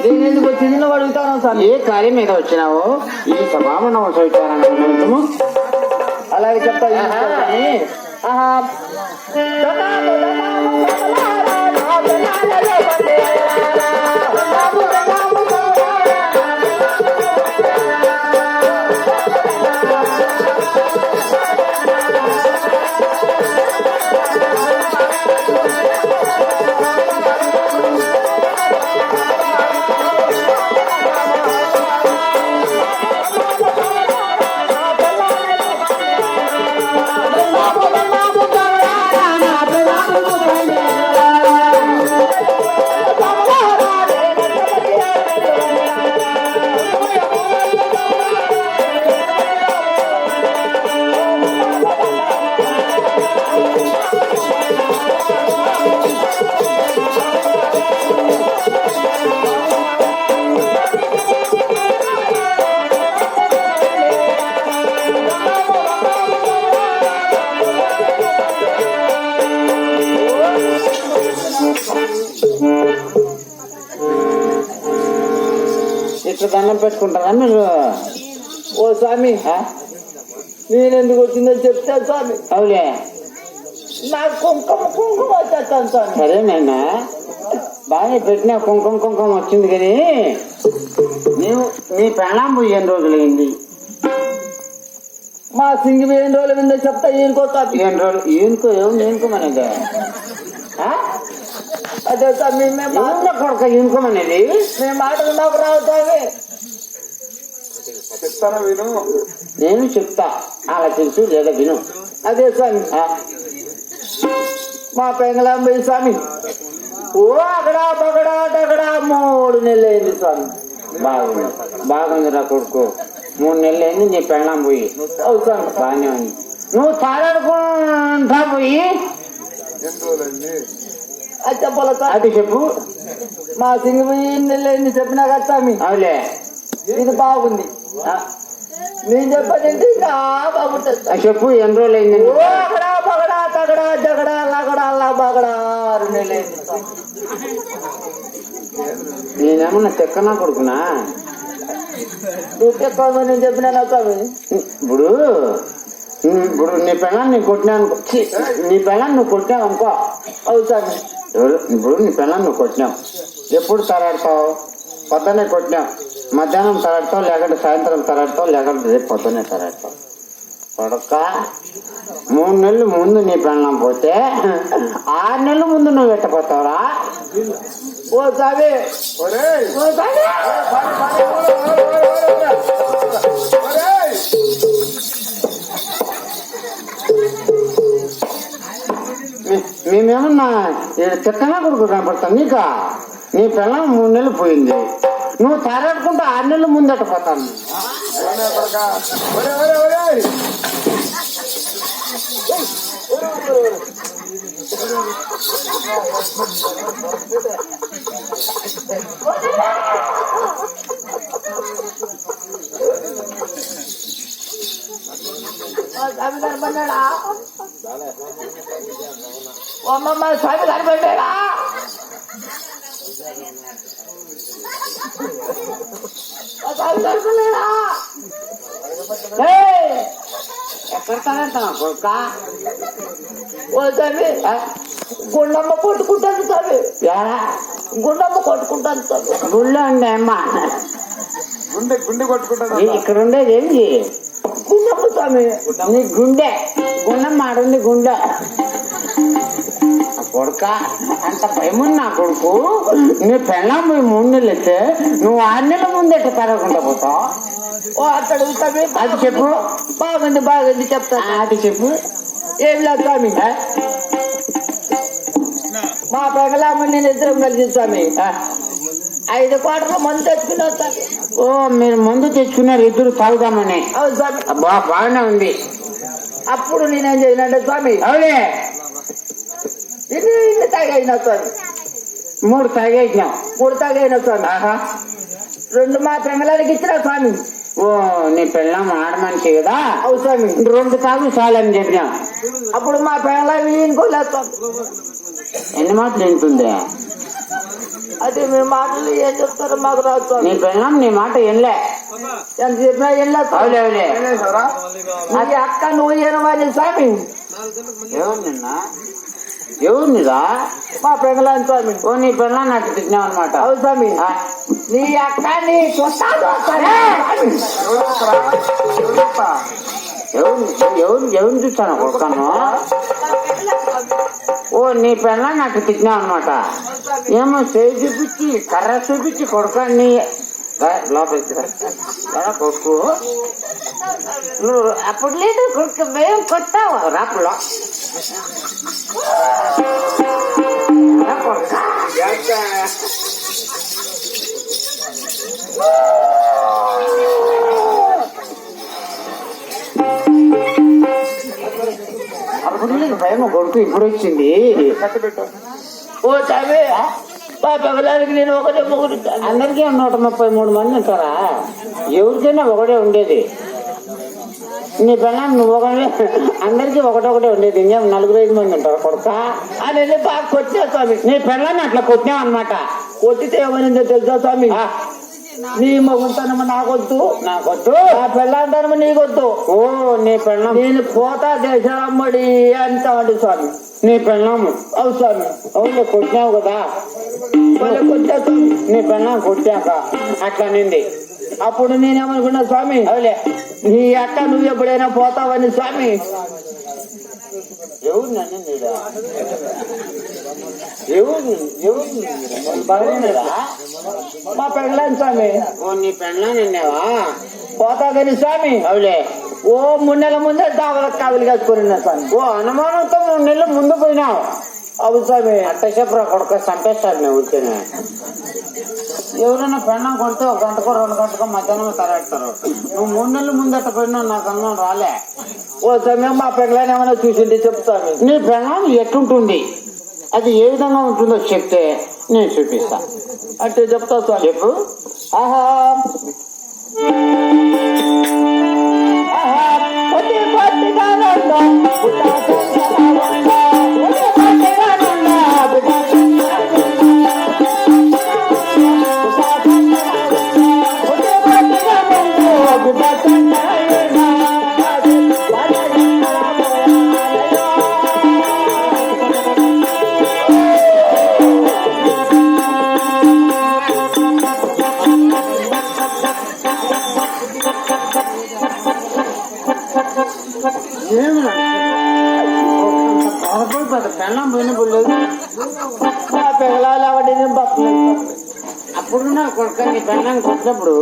నేను ఎందుకు వచ్చింది నువ్వు అడుగుతాను స్వామి. ఏ కార్యం మీద వచ్చినావు? ఈ సభామణం వచ్చాను. అలాగే చెప్తా. ఇట్లా దండం పెట్టుకుంటారా మీరు? ఓ స్వామి, నేనెందుకు వచ్చిందని చెప్తా స్వామి. అవులే, నాకు కుంకుమ వచ్చేస్తాను స్వామి. సరేనైనా బాగా పెట్టినా కుంకుమ వచ్చింది కానీ నీవు నీ ప్రాణం పోయి ఎన్ని రోజులైంది? మా సింగి ఎన్ని రోజుల మీద చెప్తా. ఈయనకో స్వామి. ఎన్ని రోజులు? ఈయనకోమనేది అదే స్వామి. మేము కొడక ఈయనకోమనేది మేము మాటలు మాకు రావు స్వామి. చెప్తాను విను. నేను చెప్తా, అలా తెలుసు లేదా విను. అదే స్వామి. మా పెంగళాంబ స్వామి ఓ అగడా బగడా దగడా 3 నెలలు అయింది స్వామి. బాగుందిరా కొడుకు. 3 నెలలు అయింది నీ పెళ్ళాం పోయి. అవును స్వామి. బాగానే ఉంది. నువ్వు తాడాడుకుంటా పోయి ఎన్ని రోజులైంది అది చెప్పాల స్వామి. అది చెప్పు. మా సింగి 2 నెలలు అయింది చెప్పినా కదా స్వామి. అవులే, ఇది బాగుంది. నేను చెప్పండి ఇంకా బాగుంటుంది. చెప్పు ఎన్ని రోజులు అయింది? ఓ అగడా బగడా తగడా జగడా లగడా బగడా 2 నెలలు అయింది స్వామి. నేనేమన్నా తెక్కనా కొడుకునా? నువ్వు ఎక్కువ నేను చెప్పినా స్వామి. ఇప్పుడు నీ పెళ్ళాన్ని నువ్వు కొట్టినావు అనుకో. నీ పెళ్ళాన్ని నువ్వు కొట్టినావు అనుకో. అవుతాను. ఇప్పుడు నీ పెళ్ళాన్ని నువ్వు కొట్టినావు. ఎప్పుడు తరాడతావు? పొద్దున్నే కొట్టినావు. మధ్యాహ్నం తరాడతావు, లేకపోతే సాయంత్రం తరాడతావు, లేకపోతే రేపు పొద్దున్నే తరాడతావు. కొడక 3 నెలలు ముందు నీ పెళ్ళాం పోతే 6 నెలల ముందు నువ్వు ఎట్టపోతావురా? ఓ స్వామి. మేమేమన్నా చెత్తనా కొడుకు కనపడతాం నీకా? నీ పిల్లం 3 నెలలు పోయింది, నువ్వు తారాడుకుంటూ 6 నెలల ముందట పోతాను. కనపడ్డా? అమ్మమ్మ స్వామి కనపడ్డా? ఎక్కడ తారాడుతావు కొడుక? ఓ స్వామి, గుండమ్మ కొట్టుకుంటాను స్వామి. గుండమ్మ కొట్టుకుంటాను స్వామి. గుళ్ళో ఉండే అమ్మ గుండె కొట్టుకుంటాను. ఇక్కడ ఉండేది ఏంటి? గుండమ్మ స్వామి. నీ గుండె గుండె మాడుంది. గుండె కొడుక అంత భయమున్నా కొడుకు. నీ పెళ్ళాం పోయి 3 నెలలు అయితే నువ్వు 6 నెలల ముందు ఎట్లా తరగకుండా పోతావు? ఓ అక్కడ స్వామి. అది చెప్పు. బాగుంది చెప్తాను. అది చెప్పు. ఏం లేదు స్వామి. మా పెగలామ్మ నేను ఇద్దరం కలిసి స్వామి 5 క్వార్టర్ల మందు తెచ్చుకున్నా స్వామి. ఓ మీరు మందు తెచ్చుకున్నారు ఇద్దరు తాగుదామని? అవును స్వామి. బాగానే ఉంది. అప్పుడు నేనేం చేయనంటే స్వామి, అవులే ఇన్ని తాగైనా స్వామి. 3 తాగేసినావు. 3 తాగైనా స్వామి. 2 మా పెంగళానికి ఇచ్చిన స్వామి. ఓ నీ పెళ్ళం ఆడమనిషి కదా? అవును స్వామి. 2 తాగు చాలని చెప్పినా. అప్పుడు మా పెంగళ ఇంకోలేదు స్వామి. ఎన్ని మాటలు ఎంతుంది? అది మీ మాటలు ఏం చెప్తారో మాకు రాదు నీ స్వామి. పెళ్ళం నీ మాట ఎనలే. ఎంత చెప్పినా వెళ్ళా అవులే అవులే. అది అక్క నువ్వు ఏనవాని స్వామి. ఎవరు నిన్న ఎవరినిరా? మా పెంగళాని స్వామి. ఓ నీ పెళ్ళాన్ని అట్లా తిట్టినావు అనమాట. అవు స్వామి. నీ అక్క నీ చూస్తాను ఎవరిని చూస్తాను కొడుకాను? ఓ నీ పెళ్ళాన్ని అట్లా తిట్టినావు అనమాట. ఏమో చేయి చూపించి కర్ర చూపించి కొడుకాన్ని లోపలికి కొడుకు నువ్వు అప్పుడు లేదు కొడుకు మేము కొట్టావు రాపులో కొడుక అప్పుడు లేదు భయం కొడుకు ఇప్పుడు వచ్చింది. ఓ స్వామి. మా పెంగళానికి నేను ఒకటే మొగుడు. అందరికీ 133 మంది ఉంటారా? ఎవరికైనా ఒకటే ఉండేది. నీ పెళ్ళాం నువ్వు ఒకటే, అందరికీ ఒకటొకటే ఉండేది. ఇంకేం 4-5 మంది ఉంటారు కొడుక అని బాగా కొట్టా స్వామి. నీ పెళ్ళాన్ని అట్లా కొట్టినావు అనమాట. కొట్టితే ఏమైందో తెలుసా స్వామి? నీ మొగుడుతనము నాకొద్దు, నాకొద్దు. నా పెళ్ళాంతనము నీకొద్దు. ఓ నీ పెళ్ళం నేను పోతా దేశాలమ్మడి అంటామండి స్వామి. నీ పెళ్ళాము అవు స్వామి. అవును కొట్టినావు కదా. మళ్ళీ కొట్టా స్వామి. నీ పెళ్ళాం కొట్టాక అట్లా నింది. అప్పుడు నేనేమనుకున్నా స్వామి, అవులే నీ అక్క నువ్వు ఎప్పుడైనా పోతావని స్వామి. ఎవరు నన్ను ఎవరు బాగా మా పెళ్ళాను స్వామి. ఓ నీ పెళ్ళాం నిన్నావా? పోతాదని స్వామి. అవులే. ఓ 3 నెలల ముందే దావలకు కావిలి కాసుకున్నా స్వామి. ఓ అనుమానంతో 3 నెలలు ముందు పోయినావు. అవు స్వామి. అట్ట చెప్పరా కొడుక చంపేస్తారు నేను ఊరికేనే. ఎవరైనా పెళ్ళం కొడితే 1 గంటకో 2 గంటకో మధ్యాహ్నం తరాడతారు. నువ్వు 3 నెలల ముందు అట్ట పోయినావు నాకు అనుమానం రాలే. ఓ సమయం మా పెళ్ళాన్ని ఏమైనా చూసింది చెప్తాను. నీ పెళ్ళం ఎట్టుంటుంది, అది ఏ విధంగా ఉంటుందో చెప్తే నేను చూపిస్తా. అంటే చెప్తా స్వామి. చెప్పు. ఆహా పెళ్ళం పోయినప్పుడు లేదు. మా పెళ్ళాలు అవన్నీ నేను బతకలేదు. అప్పుడు నా కొడుక నీ పెళ్ళాన్ని కొట్టినప్పుడు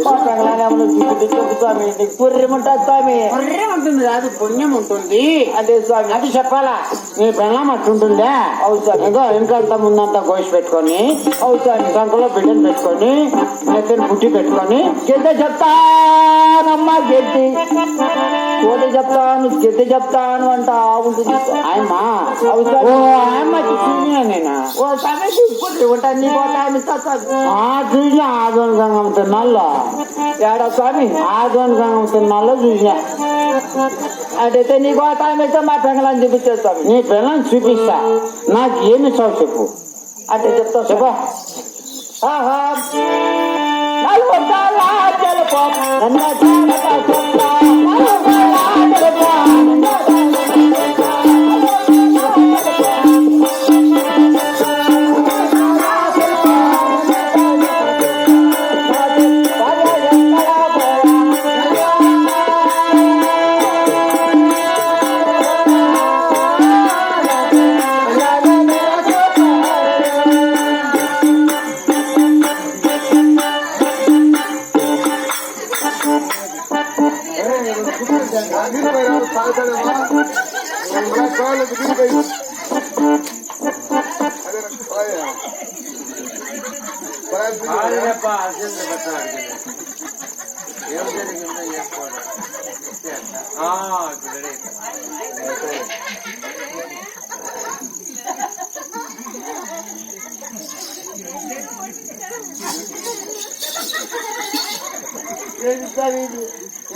మా పెళ్ళాన్ని ఏమైనా చూసింది చెప్పు స్వామి. నీకు పుర్రెముంటుంది స్వామి. పుర్రెం ఉంటుంది కాదు, పుణ్యం ఉంటుంది. అదే స్వామి. అది చెప్పాలా? నీ పెళ్ళం అట్టుంటుందా? అవు స్వామి. ఏదో వెనకంతా ముందంతా కోసి పెట్టుకొని, అవు స్వామి. సంకలో బిడ్డను పెట్టుకొని, నెత్తిని బుట్టి పెట్టుకొని, గెద్ద చెప్తానమ్మా గెద్ది కోటి చెప్తాను గెద్ద చెప్తాను అంట ఉంటుంది. ఆయమ్మా అవు ఓ స్వామి. ఆయమ్మ చూసినా నేనా? ఓ స్వామి తీసుకుంటే ఉంటాను. నీ కోట ఆమె ఇస్తా స్వామి. చూసినా ఆదోని గంగమ్మ తిన్నాళ్ళో, ఏడా స్వామి. ఆదోని గంగమ్మ తిన్నాళ్ళో చూసినా. అటైతే నీ కోట ఆమె ఇస్తా మా పెంగళాన్ని చూపించే స్వామి. నీ పిల్లల్ని చూపిస్తా. నాకు ఏమి చావు చెప్పు. అంటే చెప్తా చెప్పా. ఆహా నలుగుతాల తెలుపు నన్న జానక చెప్తా. నలుగుతాల తెలుపు నన్న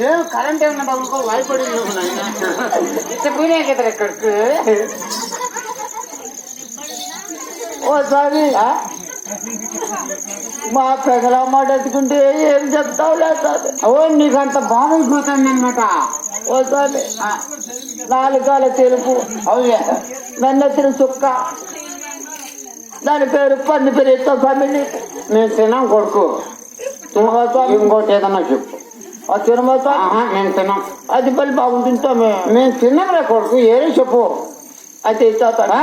ఏం కరెంట్ ఏమన్నా తగులుకో వాయిపడి ఇట్లా పోయినా కదా ఇక్కడికి. ఓ స్వామి మా పెగల మాట ఎత్తుకుంటే ఏం చెప్తావులే స్వామి. ఓ నీకంత బాధ అయిపోతుంది అనమాట. ఓ స్వామి నాలుగాల తెలుపు అవులే నన్నెత్తిన చుక్క దాని పేరు పంది పేరు ఎత్తా స్వామి నీకు. నేను తిన్నాం కొడుకు. తినమా స్వామి? ఇంకోటి ఏదన్నా చెప్పు. అది తినమా స్వామి? ఆహా, నేను తిన్నాం. అది పని బాగుంటుంది స్వామి. నేను తిన్నాంలే కొడుకు, ఏదో చెప్పు. అయితే ఇచ్చేస్తాను.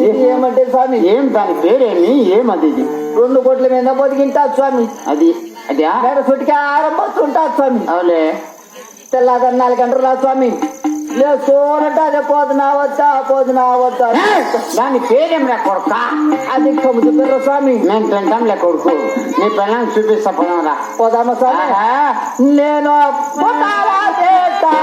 ఇది ఏమంటే స్వామి? ఏం దాని పేరేమి? ఏమది? ఇది 2 కోట్ల మీద బతికింటా స్వామి. అది అది నేను సుటికి ఆరంభిస్తుంటా స్వామి. అవులే తెల్లాగా 4 గంటలు రా స్వామి. లేదు సోనంటే అదే పోతున్నా వద్దా దాని పేరేం రా కొడుక? అది కబుతు పేరు స్వామి. నేను తింటాంలే కొడుకు, నీ పిల్లల్ని చూపిస్తా పోదాంరా. పోదామా స్వామి? నేను పోతావా చేస్తావా?